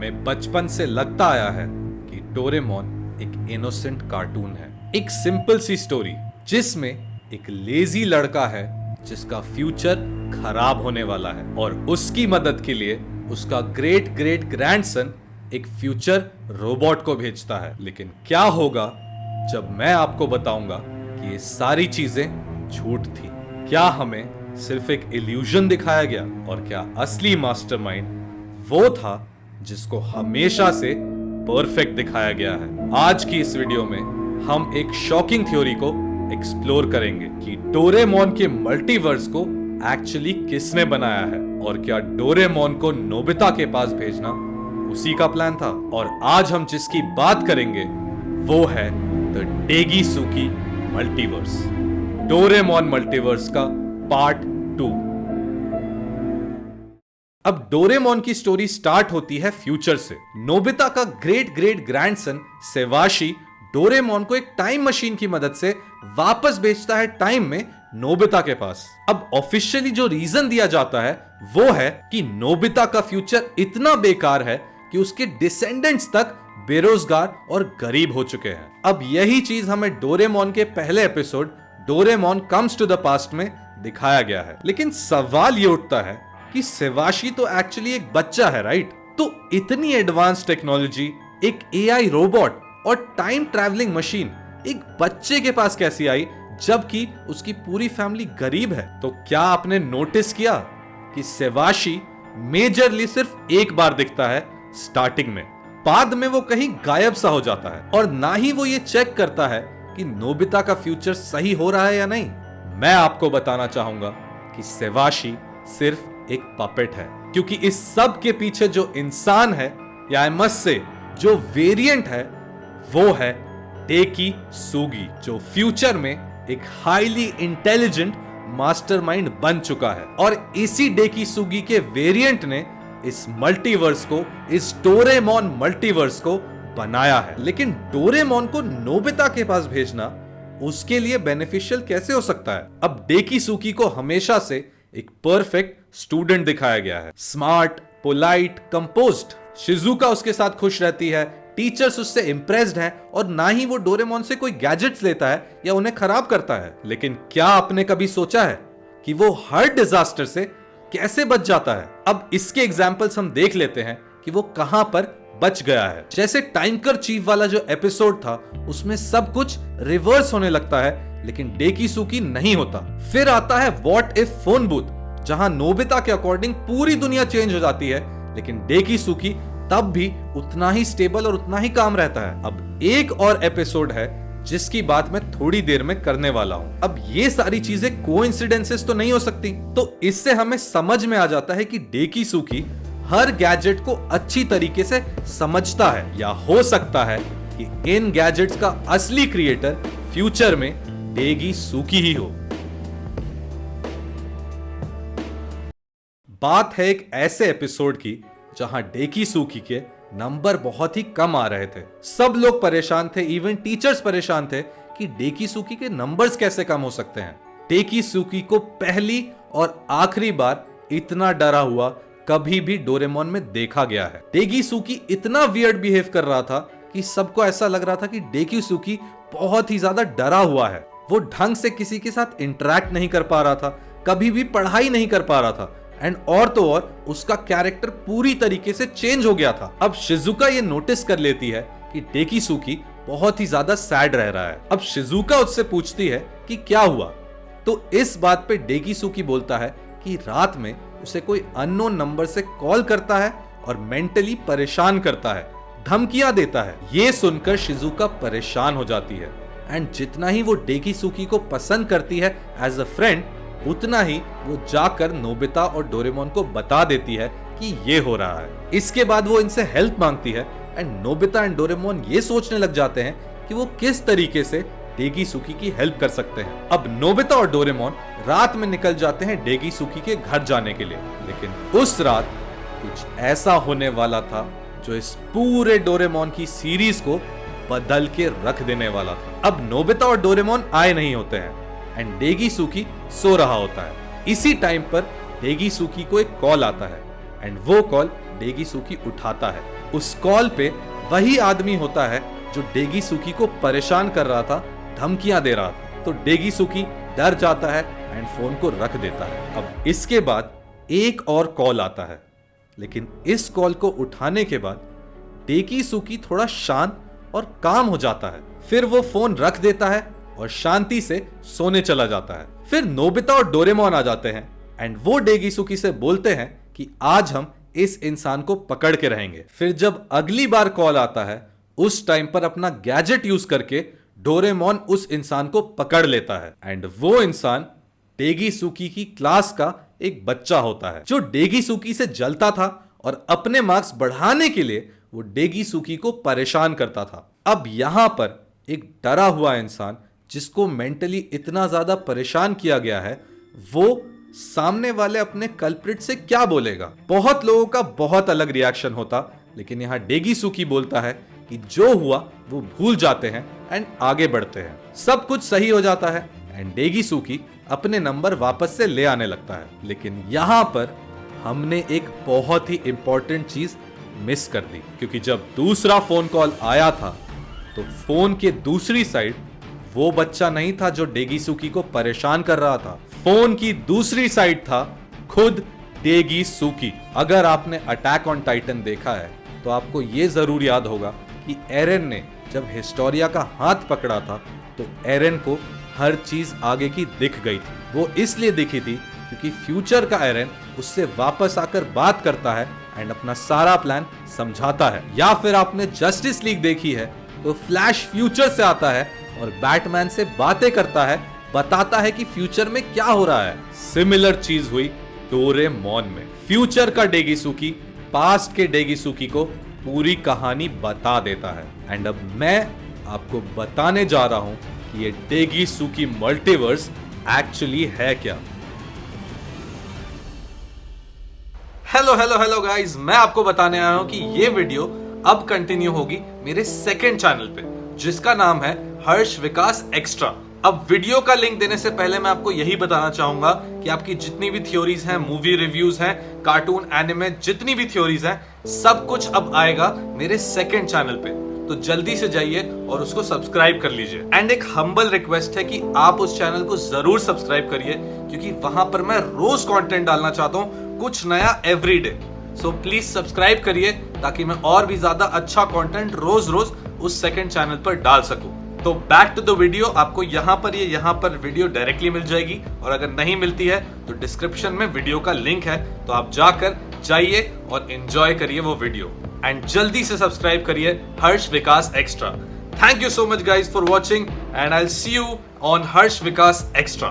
हमें बचपन से लगता आया है कि डोरेमोन एक इनोसेंट कार्टून है, एक सिंपल सी स्टोरी जिसमें एक लेजी लड़का है जिसका फ्यूचर खराब होने वाला है और उसकी मदद के लिए उसका ग्रेट ग्रेट ग्रैंडसन एक फ्यूचर रोबोट को भेजता है। लेकिन क्या होगा जब मैं आपको बताऊंगा कि ये सारी चीजें झूठ थी? क्या हमें सिर्फ एक इल्यूजन दिखाया गया और क्या असली मास्टरमाइंड वो था जिसको हमेशा से परफेक्ट दिखाया गया है? आज की इस वीडियो में हम एक शॉकिंग थ्योरी को एक्सप्लोर करेंगे कि डोरेमोन के मल्टीवर्स को एक्चुअली किसने बनाया है और क्या डोरेमोन को नोबिता के पास भेजना उसी का प्लान था। और आज हम जिसकी बात करेंगे वो है द डेगीसुकी मल्टीवर्स, डोरेमोन मल्टीवर्स का पार्ट 2। अब डोरेमोन की स्टोरी स्टार्ट होती है फ्यूचर से। नोबिता का ग्रेट ग्रेट ग्रैंडसन सेवाशी डोरेमोन को एक टाइम मशीन की मदद से वापस भेजता है टाइम में नोबिता के पास। अब ऑफिशियली जो रीजन दिया जाता है वो है कि नोबिता का फ्यूचर इतना बेकार है कि उसके डिसेंडेंट्स तक बेरोजगार और गरीब हो चुके हैं। अब यही चीज हमें डोरेमोन के पहले episode Doraemon comes to the past में दिखाया गया है। लेकिन सवाल ये उठता है कि सेवाशी तो एक्चुअली एक बच्चा है, राइट? तो इतनी एडवांस टेक्नोलॉजी, एक एआई रोबोट और टाइम ट्रैवलिंग मशीन एक बच्चे के पास कैसी आई जबकि उसकी पूरी फैमिली गरीब है? तो क्या आपने नोटिस किया कि सेवाशी मेजरली सिर्फ एक बार दिखता है स्टार्टिंग में, बाद में वो कहीं गायब सा हो जाता है और ना ही वो ये चेक करता है कि नोबिता का फ्यूचर सही हो रहा है या नहीं। मैं आपको बताना चाहूंगा कि सेवाशी सिर्फ एक पपेट है, क्योंकि इस सब के पीछे जो इंसान है या आई मस्ट से जो वेरिएंट है वो है डेकीसुगी, जो फ्यूचर में एक हाईली इंटेलिजेंट मास्टरमाइंड बन चुका है। और इसी डेकीसुगी के वेरिएंट ने इस मल्टीवर्स को, इस डोरेमोन मल्टीवर्स को बनाया है। लेकिन डोरेमोन को नोबिता के पास भेजना उसके लिए बेनिफिशियल कैसे हो सकता है? अब डेकीसुगी को हमेशा से एक परफेक्ट स्टूडेंट दिखाया गया है, स्मार्ट, पोलाइट, कंपोज्ड। शिजुका उसके साथ खुश रहती है, टीचर्स उससे इंप्रेस्ड हैं और ना ही वो डोरेमोन से कोई गैजेट्स लेता है या उन्हें खराब करता है। लेकिन क्या आपने कभी सोचा है कि वो हर डिजास्टर से कैसे बच जाता है? अब इसके एग्जांपल्स हम देख लेते हैं कि वो कहां पर बच गया है। जैसे टाइमकर चीफ वाला जो एपिसोड था उसमें सब कुछ रिवर्स होने लगता है लेकिन डेकीसुकी नहीं होता। फिर आता है व्हाट इफ फोन बूथ, जहां नोबिता के अकॉर्डिंग पूरी दुनिया चेंज हो जाती है लेकिन डेकीसुकी तब भी उतना ही स्टेबल और उतना ही काम रहता है। अब एक और एपिसोड है जिसकी बात मैं थोड़ी देर में करने वाला हूं। अब ये सारी चीजें कोइंसिडेंसेस तो नहीं हो सकती, तो इससे हमें समझ में आ जाता है कि डेकीसुकी हर गैजेट को अच्छी तरीके से समझता है, या हो सकता है कि इन गैजेट्स का असली क्रिएटर फ्यूचर में डेकीसुकी ही हो। बात है एक ऐसे एपिसोड की जहां डेकीसुकी के नंबर बहुत ही कम आ रहे थे। सब लोग परेशान थे, इवन टीचर्स परेशान थे कि डेकीसुकी के नंबर्स कैसे कम हो सकते हैं। डेकीसुकी को पहली और आखिरी बार इतना डरा हुआ कभी भी डोरेमोन में देखा गया है। डेकीसुकी इतना वियर्ड बिहेव कर रहा था कि सबको ऐसा लग रहा था कि डेकीसुकी बहुत ही ज्यादा डरा हुआ है। वो ढंग से किसी के साथ इंटरेक्ट नहीं कर पा रहा था, कभी भी पढ़ाई नहीं कर पा रहा था, एंड और तो और उसका कैरेक्टर पूरी तरीके से चेंज हो गया था। अब शिजुका ये नोटिस कर लेती है कि डेकीसुकी बहुत ही ज्यादा सैड रह रहा है। अब शिजुका उससे पूछती है कि क्या हुआ, तो इस बात पे डेकीसुकी बोलता है कि रात में उसे कोई अननोन नंबर से कॉल करता है और मेंटली परेशान करता है, धमकियां देता है। ये सुनकर शिजुका परेशान हो जाती है एंड जितना ही वो डेकीसुकी को पसंद करती है एज अ फ्रेंड, उतना ही वो जाकर नोबिता और डोरेमोन को बता देती है कि ये हो रहा है। इसके बाद वो इनसे हेल्प मांगती है एंड नोबिता एंड डोरेमोन ये सोचने लग जाते हैं कि वो किस तरीके से डेकीसुकी की हेल्प कर सकते हैं। अब नोबिता और डोरेमोन रात में निकल जाते हैं डेकीसुकी के घर जाने के लिए, लेकिन उस रात कुछ ऐसा होने वाला था जो इस पूरे डोरेमोन की सीरीज को बदल के रख देने वाला था। अब नोबिता और डोरेमोन आए नहीं होते हैं एंड डेकीसुकी सो रहा होता है। इसी टाइम पर डेकीसुकी को एक कॉल आता है एंड वो कॉल डेकीसुकी उठाता है उस कॉल पे वही आदमी होता है जो डेगीसुकी को परेशान कर रहा था, धमकियां दे रहा था। तो डेगीसुकी डर जाता है एंड फोन को रख देता है। अब इसके बाद एक और कॉल आता है, लेकिन इस कॉल को उठाने के बाद डेगीसुकी थोड़ा शांत और काम हो जाता है। फिर वो फोन रख देता है और शांति से सोने चला जाता है। फिर नोबिता और डोरेमोन आ जाते हैं एंड वो डेगीसुकी से बोलते हैं कि आज हम इस इंसान को पकड़ के रहेंगे। फिर जब अगली बार कॉल आता है, उस टाइम पर अपना गैजेट यूज करके डोरेमोन उस इंसान को पकड़ लेता है एंड वो इंसान डेगीसुकी की क्लास का एक बच्चा होता है जो डेगीसुकी से जलता था और अपने मार्क्स बढ़ाने के लिए वो डेगीसुकी को परेशान करता था। अब यहां पर एक डरा हुआ इंसान जिसको मेंटली इतना ज्यादा परेशान किया गया है, वो सामने वाले अपने कल्प्रिट से क्या बोलेगा। बहुत लोगों का बहुत अलग रिएक्शन होता, लेकिन यहां डेगीसुकी बोलता है कि जो हुआ वो भूल जाते हैं एंड आगे बढ़ते हैं। सब कुछ सही हो जाता है एंड डेगीसुकी अपने नंबर वापस से ले आने लगता है। लेकिन यहां पर हमने एक बहुत ही इंपॉर्टेंट चीज मिस कर दी, क्योंकि जब दूसरा फोन कॉल आया था तो फोन के दूसरी साइड वो बच्चा नहीं था जो डेगीसुकी को परेशान कर रहा था। फोन की दूसरी साइड था खुद डेगीसुकी। अगर आपने अटैक ऑन टाइटन देखा है तो आपको यह जरूर याद होगा कि एरन ने जब हिस्टोरिया का हाथ पकड़ा था तो एरन को हर चीज आगे की दिख गई थी। वो इसलिए दिखी थी क्योंकि फ्यूचर का एरन उससे वापस आकर बात करता है एंड अपना सारा प्लान समझाता है। या फिर आपने जस्टिस लीग देखी है तो फ्लैश फ्यूचर से आता है और बैटमैन से बातें करता है, बताता है कि फ्यूचर में क्या हो रहा है। सिमिलर चीज हुई डोरेमोन में। फ्यूचर का डेगीसुकी पास्ट के डेगीसुकी को पूरी कहानी बता देता है एंड अब मैं आपको बताने जा रहा हूं कि ये डेगीसुकी मल्टीवर्स एक्चुअली है क्या। हेलो गाइस, मैं आपको बताने आया हूं कि ये वीडियो अब कंटिन्यू होगी मेरे सेकंड चैनल पे, जिसका नाम है हर्ष विकास एक्स्ट्रा। अब वीडियो का लिंक देने से पहले मैं आपको यही बताना चाहूंगा कि आपकी जितनी भी थ्योरीज हैं, मूवी रिव्यूज हैं, कार्टून, एनिमे, जितनी भी थ्योरीज हैं, सब कुछ अब आएगा मेरे सेकंड चैनल पे। तो जल्दी से जाइए और उसको सब्सक्राइब कर लीजिए। एंड एक हम्बल रिक्वेस्ट है कि आप उस चैनल को जरूर सब्सक्राइब करिए, क्योंकि वहां पर मैं रोज कंटेंट डालना चाहता हूं, कुछ नया एवरीडे। सो प्लीज सब्सक्राइब करिए ताकि मैं और भी ज्यादा अच्छा कंटेंट रोज रोज उस सेकंड चैनल पर डाल सकूं। तो बैक टू द वीडियो। आपको यहाँ पर वीडियो डायरेक्टली मिल जाएगी, और अगर नहीं मिलती है तो डिस्क्रिप्शन में वीडियो का लिंक है, तो आप जाइए और एंजॉय करिए वो वीडियो। एंड जल्दी से सब्सक्राइब करिए Harsh Vikas extra. Thank you so much guys for watching and I will see you on Harsh Vikas extra.